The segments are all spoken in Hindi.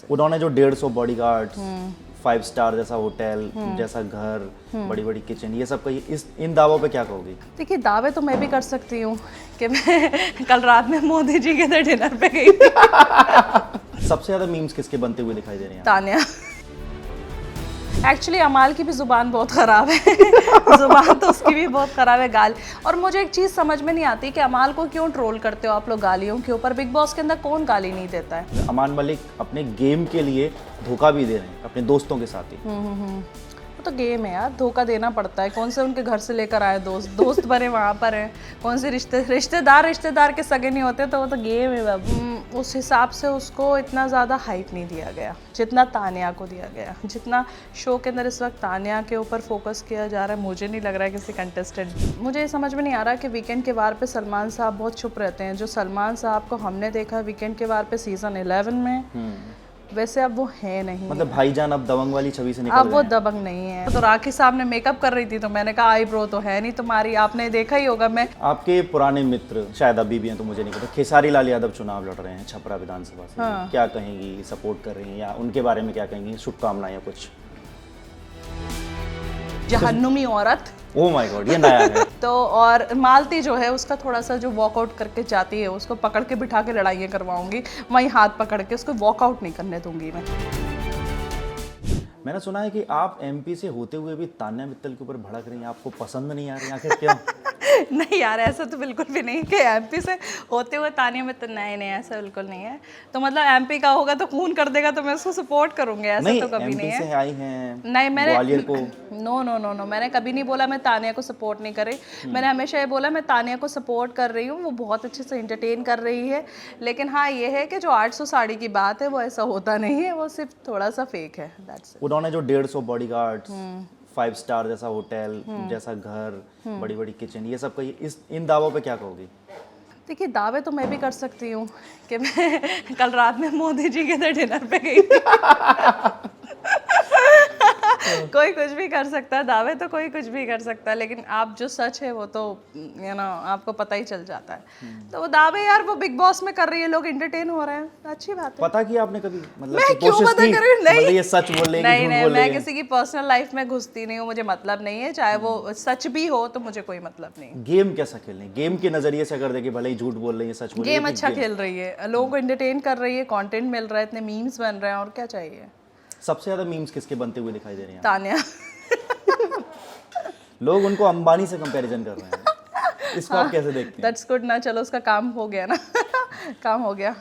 से। उन्होंने जो 150 बॉडीगार्ड्स, 5 स्टार जैसा होटल, जैसा घर, बड़ी बड़ी किचन, ये सब का इन दावों पे क्या कहोगी? देखिए, दावे तो मैं भी कर सकती हूँ कि मैं कल रात में मोदी जी के साथ डिनर पे गई थी। सबसे ज्यादा मीम्स किसके बनते हुए दिखाई दे रहे हैं? तान्या। एक्चुअली अमाल की भी ज़ुबान बहुत ख़राब है। ज़ुबान तो उसकी भी बहुत ख़राब है, गाल। और मुझे एक चीज़ समझ में नहीं आती कि अमाल को क्यों ट्रोल करते हो आप लोग गालियों के ऊपर। बिग बॉस के अंदर कौन गाली नहीं देता है? अमान मलिक अपने गेम के लिए धोखा भी दे रहे हैं अपने दोस्तों के साथ ही। वो तो गेम है यार, धोखा देना पड़ता है। कौन से उनके घर से लेकर आए दोस्त बने वहाँ पर हैं। कौन से रिश्तेदार के सगे नहीं होते, तो वो तो गेम है बाबू। उस हिसाब से उसको इतना ज़्यादा हाइप नहीं दिया गया जितना तान्या को दिया गया। जितना शो के अंदर इस वक्त तान्या के ऊपर फोकस किया जा रहा है, मुझे नहीं लग रहा है किसी कंटेस्टेंट। मुझे ये समझ में नहीं आ रहा कि वीकेंड के वार पे सलमान साहब बहुत चुप रहते हैं। जो सलमान साहब को हमने देखा वीकेंड के वार पे सीजन 11 में, वैसे अब वो है नहीं। मतलब भाईजान अब दबंग वाली छवि से निकल अब वो गए हैं। दबंग नहीं है। तो राखी साहब ने मेकअप कर रही थी तो मैंने कहा आईब्रो तो है नहीं तुम्हारी, आपने देखा ही होगा। मैं आपके पुराने मित्र शायद अभी भी हैं तो मुझे नहीं पता, खेसारी लाल यादव चुनाव लड़ रहे हैं छपरा विधानसभा से। क्या कहेंगी, सपोर्ट कर रही हैं या उनके बारे में क्या कहेंगी, शुभकामनाएं या कुछ? जहन्नुमी औरत। ओह माय गॉड, ये नया है। तो और मालती जो है उसका थोड़ा सा जो वॉकआउट करके जाती है, उसको पकड़ के बिठा के लड़ाइयाँ करवाऊंगी, वहीं हाथ पकड़ के उसको वॉकआउट नहीं करने दूंगी मैं। मैंने सुना है कि आप एमपी से होते हुए भी तान्या मित्तल के ऊपर भड़क रही हैं, आपको पसंद नहीं आ रही, आखिर क्या? नहीं यार, ऐसा तो बिल्कुल भी नहीं कि एमपी से होते हुए तान्या में तो नहीं, ऐसा बिल्कुल नहीं है। तो मतलब एमपी का होगा तो खून कर देगा तो मैं उसको सपोर्ट करूंगी, ऐसा नहीं, तो कभी एमपी नहीं है। से आई हैं, नहीं, मैंने ग्वालियर को। नो, मैंने कभी नहीं बोला मैं तान्या को सपोर्ट नहीं कर रही। मैंने हमेशा ये बोला मैं तान्या को सपोर्ट कर रही हूँ, वो बहुत अच्छे से एंटरटेन कर रही है। लेकिन हाँ, ये है कि जो 800 साड़ी की बात है वो ऐसा होता नहीं है, वो सिर्फ थोड़ा सा फेक है, दैट्स इट। उन्होंने जो 150 बॉडीगार्ड्स, 5 स्टार जैसा होटल, जैसा घर, बड़ी बड़ी किचन, ये सब का इन दावों पे क्या कहोगी? देखिए, दावे तो मैं भी कर सकती हूँ कि मैं कल रात में मोदी जी के साथ डिनर पे गई थी। कोई कुछ भी कर सकता है, दावे तो कोई कुछ भी कर सकता है, लेकिन आप जो सच है वो तो आपको पता ही चल जाता है। तो वो दावे यार वो बिग बॉस में कर रही है, लोग एंटरटेन हो रहे हैं, अच्छी बात है। पता कि आपने कभी मतलब मैं कि क्यों कोशिश पता की, करूं? नहीं, मतलब ये सच बोल रहे हैं कि झूठ बोल रहे मैं हैं? किसी की पर्सनल लाइफ में घुसती नहीं हूँ, मुझे मतलब नहीं है, चाहे वो सच भी हो तो मुझे कोई मतलब नहीं। गेम कैसा खेल रहे हैं? गेम के नजरिए से अगर देखें, भले ही झूठ बोल रही है, सच बोल रही है, गेम अच्छा खेल रही है, लोगों को एंटरटेन कर रही है, कंटेंट मिल रहा है, इतने मीम्स बन रहे हैं, और क्या चाहिए। सबसे ज्यादा मीम्स किसके बनते हुए दिखाई दे रहे हैं? तान्या। लोग उनको अंबानी से कंपैरिजन कर रहे हैं, इसको आप कैसे देखते हैं? दैट्स गुड ना, चलो उसका काम हो गया ना। काम हो गया।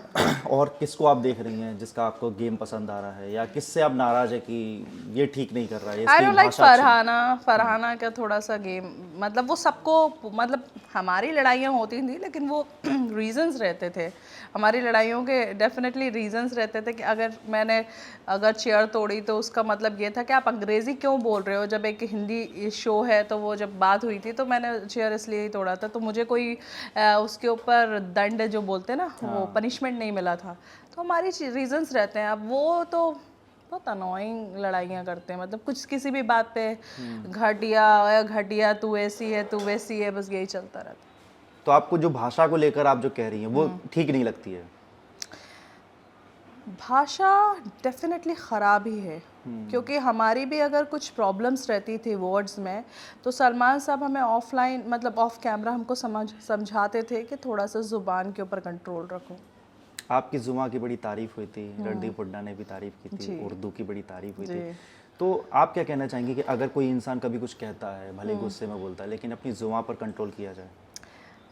और किसको आप देख रही हैं जिसका आपको गेम पसंद आ रहा है, या किससे आप नाराज है कि ये ठीक नहीं कर रहा है, आई इसकी डोंट लाइक भाषा अच्छी फरहाना का थोड़ा सा गेम, मतलब वो सबको, मतलब हमारी लड़ाइयाँ होती थी लेकिन वो रीजंस रहते थे। हमारी लड़ाइयों के डेफिनेटली रीजंस रहते थे कि अगर चेयर तोड़ी तो उसका मतलब ये था कि आप अंग्रेज़ी क्यों बोल रहे हो, जब एक हिंदी शो है। तो वो जब बात हुई थी तो मैंने चेयर इसलिए ही तोड़ा था, तो मुझे कोई उसके ऊपर दंड जो बोलते हैं ना, वो पनिशमेंट नहीं मिला था। तो हमारी रीजंस रहते हैं। अब वो तो बहुत अनोइंग लड़ाइयाँ करते हैं, मतलब कुछ किसी भी बात पे घटिया तू ऐसी है तू वैसी है, बस यही चलता रहता है। तो आपको जो भाषा को लेकर आप जो कह रही हैं वो ठीक नहीं लगती है? भाषा डेफिनेटली ख़राब ही है, क्योंकि हमारी भी अगर कुछ प्रॉब्लम्स रहती थी वर्ड्स में तो सलमान साहब हमें ऑफलाइन, मतलब ऑफ कैमरा हमको समझाते थे कि थोड़ा सा ज़ुबान के ऊपर कंट्रोल रखो। आपकी जुमा की बड़ी तारीफ हुई थी, रणदीप हुड्डा ने भी तारीफ की थी, उर्दू की बड़ी तारीफ हुई थी। तो आप क्या कहना चाहेंगे कि अगर कोई इंसान कभी कुछ कहता है, भले गुस्से में बोलता है, लेकिन अपनी जुमा पर कंट्रोल किया जाए?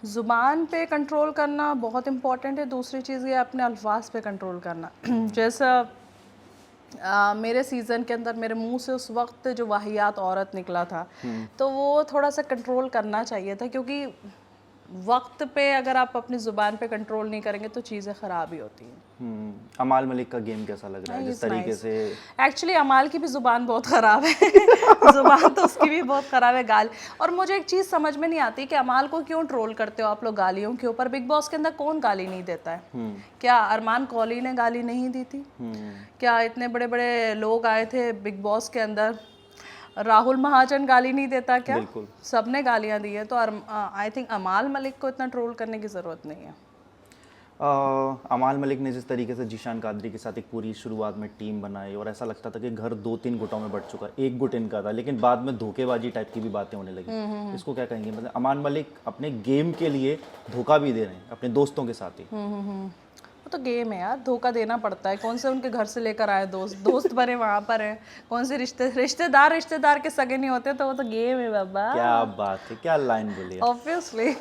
ज़ुबान पे कंट्रोल करना बहुत इम्पॉर्टेंट है। दूसरी चीज़ ये अपने अल्फाज पे कंट्रोल करना। जैसा मेरे सीज़न के अंदर मेरे मुंह से उस वक्त जो वाहियात औरत निकला था, तो वो थोड़ा सा कंट्रोल करना चाहिए था, क्योंकि वक्त पे अगर आप अपनी ज़ुबान पे कंट्रोल नहीं करेंगे तो चीज़ें ख़राब ही होती हैं। अमाल मलिक का गेम कैसा लग रहा है, जिस तरीके से? एक्चुअली अमाल की भी ज़ुबान बहुत ख़राब है। ज़ुबान तो उसकी भी बहुत ख़राब है, गाल। और मुझे एक चीज़ समझ में नहीं आती कि अमाल को क्यों ट्रोल करते हो आप लोग गालियों के ऊपर। बिग बॉस के अंदर कौन गाली नहीं देता है? क्या अरमान कौली ने गाली नहीं दी थी? क्या इतने बड़े बड़े लोग आए थे बिग बॉस के अंदर, राहुल महाजन गाली नहीं देता क्या? सबने गालियां दी है। तो आई थिंक अमाल मलिक को इतना ट्रोल करने की ज़रूरत नहीं है। अमाल मलिक ने जिस तरीके से जीशान कादरी के साथ एक पूरी शुरुआत में टीम बनाई और ऐसा लगता था कि घर 2-3 गुटों में बट चुका, एक गुट इनका था, लेकिन बाद में धोखेबाजी टाइप की भी बातें होने लगी। इसको क्या कहेंगे? मतलब अमाल मलिक अपने गेम के लिए धोखा भी दे रहे हैं अपने दोस्तों के साथ ही। वो तो गेम है यार, धोखा देना पड़ता है। कौन से उनके घर से लेकर आए दोस्त बने वहाँ पर हैं, कौन से रिश्तेदार के सगे नहीं होते, तो वो तो गेम है बाबा। क्या बात है, क्या लाइन बोली है। ऑब्वियसली।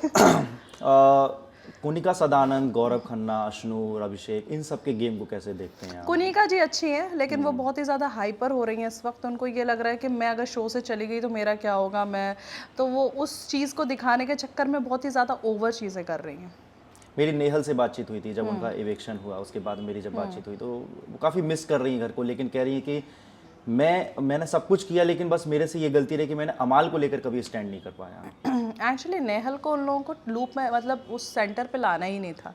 कुनिका सदानंद, गौरव खन्ना, अशनूर, अभिषेक, इन सब के गेम को कैसे देखते हैं आप? कुनिका जी अच्छी हैं, लेकिन वो बहुत ही ज़्यादा हाइपर हो रही हैं इस वक्त। उनको ये लग रहा है कि मैं अगर शो से चली गई तो मेरा क्या होगा, मैं तो वो उस चीज़ को दिखाने के चक्कर में बहुत ही ज़्यादा ओवर चीज़ें कर रही हैं। मेरी नेहल से बातचीत हुई थी जब उनका इवेक्शन हुआ, उसके बाद मेरी जब बातचीत हुई तो वो काफ़ी मिस कर रही हैं घर को, लेकिन कह रही हैं कि मैंने सब कुछ किया, लेकिन बस मेरे से ये गलती रही कि मैंने अमाल को लेकर कभी स्टैंड नहीं कर पाया। एक्चुअली नेहल को उन लोगों को लूप में, मतलब उस सेंटर पे लाना ही नहीं था।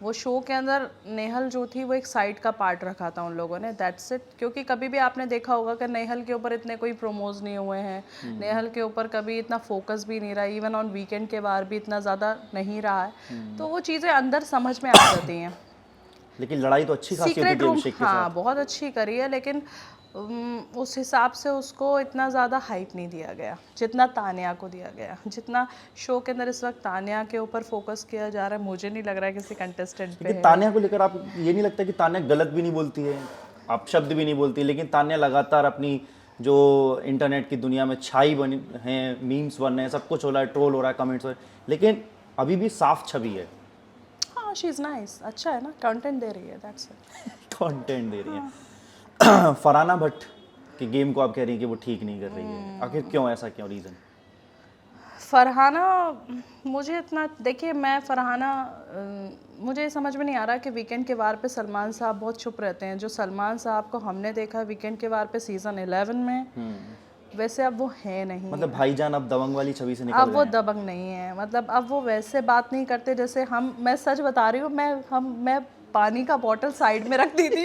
वो शो के अंदर नेहल जो थी वो एक साइड का पार्ट रखा था उन लोगों ने, दैट्स इट। क्योंकि कभी भी आपने देखा होगा कि नेहल के ऊपर इतने कोई प्रोमोज नहीं हुए हैं, नेहल के ऊपर कभी इतना फोकस भी नहीं रहा, इवन ऑन वीकेंड के बार भी इतना ज़्यादा नहीं रहा है। तो वो चीज़ें अंदर समझ में आ जाती हैं। लेकिन लड़ाई तो अच्छी खासी होती सीक्रेट थी रूम, अभिषेक के हाँ साथ। बहुत अच्छी करी है, लेकिन उस हिसाब से उसको इतना ज़्यादा हाइप नहीं दिया गया जितना तानिया को दिया गया। जितना शो के अंदर इस वक्त तानिया के ऊपर फोकस किया जा रहा है, मुझे नहीं लग रहा है किसी कंटेस्टेंट पे है। तानिया को लेकर आप ये नहीं लगता कि तानिया गलत भी नहीं बोलती है, आप शब्द भी नहीं बोलती, लेकिन तानिया लगातार अपनी जो इंटरनेट की दुनिया में छाई बनी है, मीम्स बन रहे हैं, सब कुछ हो रहा है, ट्रोल हो रहा है, कमेंट्स हो रहे हैं, लेकिन अभी भी साफ छवि है। हाँ शी इज़ नाइस, अच्छा है ना, कंटेंट दे रही है, दैट्स इट। कंटेंट दे रही है। फरहाना भट्ट की गेम को आप कह रही हैं कि वो ठीक नहीं कर रही है, आखिर क्यों, ऐसा क्यों, रीज़न? फरहाना, मुझे इतना, देखिए मैं फरहाना, मुझे समझ में नहीं आ रहा कि वीकेंड के वार पे सलमान साहब बहुत चुप रहते हैं। जो सलमान साहब को हमने देखा वीकेंड के वार पे सीज़न 11 में, वैसे अब वो है नहीं। मतलब भाईजान अब दबंग वाली छवि से निकल अब वो गए हैं। दबंग नहीं है, मतलब अब वो वैसे बात नहीं करते जैसे हम। मैं सच बता रही हूँ, मैं पानी का बॉटल साइड में रख दी थी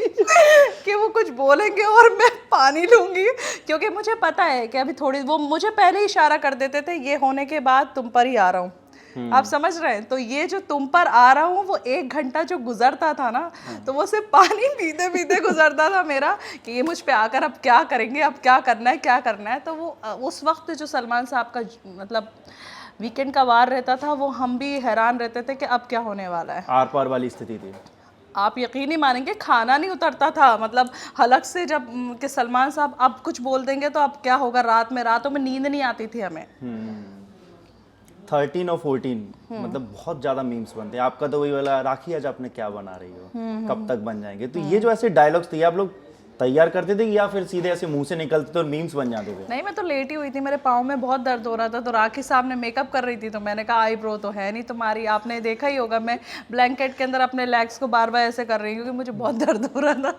कि वो कुछ बोलेंगे और मैं पानी लूंगी, क्योंकि मुझे पता है कि अभी थोड़ी, वो मुझे पहले ही इशारा कर देते थे ये होने के बाद तुम पर ही आ रहा हूँ। आप समझ रहे हैं? तो ये जो तुम पर आ रहा हूँ, वो 1 घंटा जो गुजरता था ना, तो वो सिर्फ पानी पीते पीते गुजरता था मेरा, कि ये मुझ पे आकर अब क्या करेंगे, अब क्या करना है, क्या करना है। तो वो उस वक्त जो सलमान साहब का मतलब वीकेंड का वार रहता था, वो हम भी हैरान रहते थे कि अब क्या होने वाला है। आर पार वाली स्थिति थी। आप यकीन नहीं मानेंगे, खाना नहीं उतरता था, मतलब हलक से, जब कि सलमान साहब अब कुछ बोल देंगे तो अब क्या होगा। रातों में नींद नहीं आती थी हमें। 13 और 14 मतलब बहुत ज्यादा मीम्स बनते हैं। आपका तो वही वाला, राखी आज आपने क्या बना रही हो, कब तक बन जाएंगे। तो ये जो ऐसे डायलॉग्स थे, आप लोग तैयार करते थे या फिर सीधे ऐसे मुंह से निकलते थे और मीम्स बन जाते थे? नहीं, मैं तो लेटी हुई थी, मेरे पाँव में बहुत दर्द हो रहा था, तो राखी साहब ने मेकअप कर रही थी, तो मैंने कहा आईब्रो तो है नहीं तुम्हारी। आपने देखा ही होगा, मैं ब्लैंकेट के अंदर अपने लेग्स को बार बार ऐसे कर रही हूँ क्योंकि मुझे बहुत दर्द हो रहा था।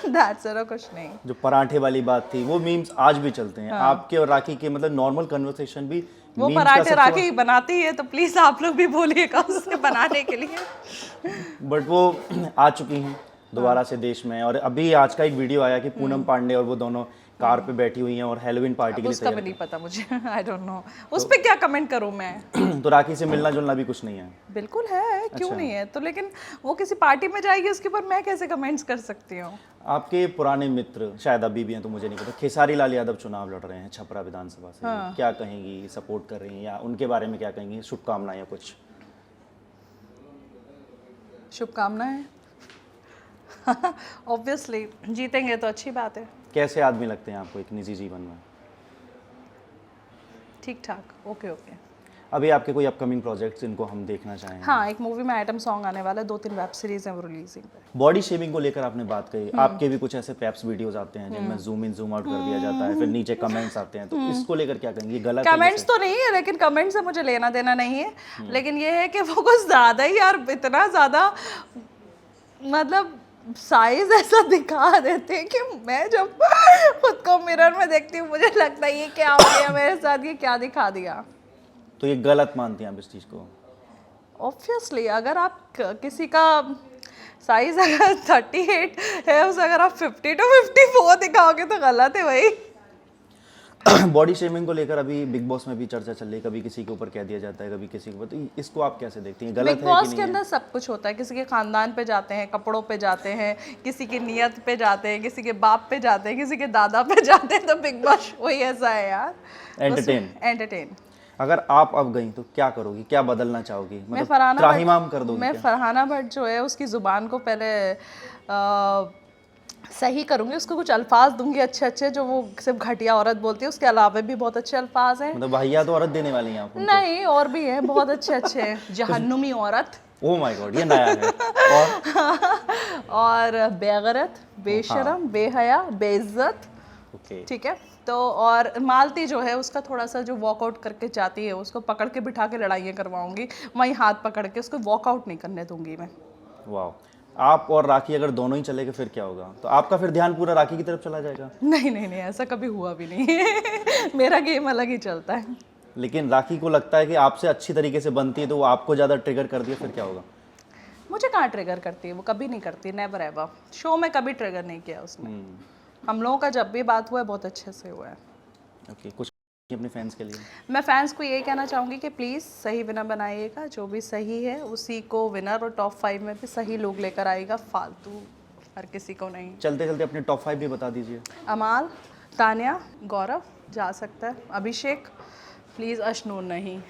दैट्स इट, कुछ नहीं। जो पराठे वाली बात थी, वो मीम्स आज भी चलते हैं। आपके और राखी के मतलब नॉर्मल कन्वर्सेशन भी वो memes का पराठे सबसे राखी बनाती है, तो प्लीज आप लोग भी बोलिएगा उसके बनाने के लिए। बट वो आ चुकी हैं दोबारा से देश में। और अभी आज का एक वीडियो आया कि पूनम पांडे और वो दोनों कार पे बैठी हुई हैं और हैलोवीन पार्टी के लिए उसका भी नहीं पता मुझे, आई डोंट नो, उस पे क्या कमेंट करूं मैं। तैयार। तो राखी से मिलना जुलना भी कुछ नहीं है? बिल्कुल है, क्यों नहीं है। तो लेकिन वो किसी पार्टी में जाएगी, उसके ऊपर मैं कैसे कमेंट्स कर सकती हूँ। आपके पुराने मित्र शायद अभी भी हैं, तो मुझे नहीं पता, खेसारी लाल यादव चुनाव लड़ रहे हैं छपरा विधानसभा से। क्या कहेंगी, सपोर्ट कर रही हैं या उनके बारे में क्या कहेंगी, शुभकामनाएं या कुछ? शुभकामनाएं। ऑब्वियसली जीतेंगे तो अच्छी बात है। कैसे आदमी लगते हैं आपको एक निजी जीवन में? ठीक ठाक, ओके ओके। अभी आपके कोई अपकमिंग प्रोजेक्ट्स जिनको हम देखना चाहें? हाँ, एक मूवी में आइटम सॉन्ग आने वाला है, 2-3 वेब सीरीज हैं वो रिलीजिंग पे। बॉडी शेमिंग को लेकर आपने बात कही, आपके भी कुछ ऐसे पेप्स वीडियोस आते हैं जिनमें जूम इन जूम आउट कर दिया जाता है, फिर नीचे कमेंट्स आते हैं, तो इसको लेकर क्या कहेंगे? गलत है कमेंट्स तो नहीं है, लेकिन कमेंट से मुझे लेना देना नहीं है, लेकिन ये है कि वो कुछ ज़्यादा ही यार, इतना ज़्यादा मतलब साइज ऐसा दिखा देते हैं कि मैं जब खुद को मिरर में देखती हूँ मुझे लगता है ये क्या हो गया मेरे साथ, ये क्या दिखा दिया। तो ये गलत मानती हैं आप इस चीज़ को? ऑब्वियसली अगर आप किसी का साइज अगर 38 है, उसे अगर आप 50 to 54 दिखाओगे तो गलत है भाई। बॉडी शेमिंग को लेकर अभी बिग बॉस में भी चर्चा चल रही है, कभी किसी के ऊपर कह दिया जाता है, कभी किसी के ऊपर, तो इसको आप कैसे देखती हैं, गलत बिग है बॉस कि के नहीं अंदर सब कुछ होता है, किसी के खानदान पे जाते हैं, कपड़ों पे जाते हैं, किसी की नियत पे जाते हैं, किसी के बाप पे जाते हैं, किसी के दादा पे जाते हैं, तो बिग बॉस वही ऐसा है यार, एंटरटेन। एंटरटेन। अगर आप अब गई तो क्या करोगी, क्या बदलना चाहोगी, मैं मतलब फरहाना त्राहिमाम कर दोगी मैं क्या? फरहाना भट्ट जो है उसकी ज़ुबान को पहले सही करूँगी, उसको कुछ अल्फाज दूंगी अच्छे अच्छे जो वो सिर्फ घटिया औरत बोलती है, उसके अलावा भी बहुत अच्छे अल्फाज हैं। मतलब भैया तो औरत देने वाली हैं आप उनको? नहीं, और भी हैं बहुत अच्छे अच्छे, जहन्नुमी औरत ओह माय गॉड, ये नया है। और बेगैरत, बेशरम, बेहया, बेइज्जत, ओके, ठीक है। तो और मालती जो है उसका थोड़ा सा जो वॉकआउट करके जाती है उसको पकड़ के बिठा के लड़ाइयाँ करवाऊंगी, वहीं हाथ पकड़ के उसको वॉकआउट नहीं करने दूंगी मैं। वाह। आप और राखी अगर दोनों ही चले गए फिर क्या होगा, तो आपका फिर ध्यान पूरा राखी की तरफ चला जाएगा? नहीं नहीं नहीं, ऐसा कभी हुआ भी नहीं मेरा गेम अलग ही चलता है। लेकिन राखी को लगता है कि आपसे अच्छी तरीके से बनती है तो वो आपको ज़्यादा ट्रिगर कर दिया, फिर क्या होगा? मुझे कहाँ ट्रिगर करती है वो, कभी नहीं करती, नेवर एवर। शो में कभी ट्रिगर नहीं किया उसने। हम लोगों का जब भी बात हुआ है बहुत अच्छे से हुआ है। ओके, कुछ अपने फैंस के लिए? मैं फैंस को ये कहना चाहूँगी कि प्लीज़ सही विनर बनाइएगा, जो भी सही है उसी को विनर, और टॉप 5 में भी सही लोग लेकर आएगा, फालतू हर किसी को नहीं। चलते चलते अपने टॉप 5 भी बता दीजिए। अमाल, तान्या, गौरव जा सकता है, अभिषेक, प्लीज़ अशनूर नहीं।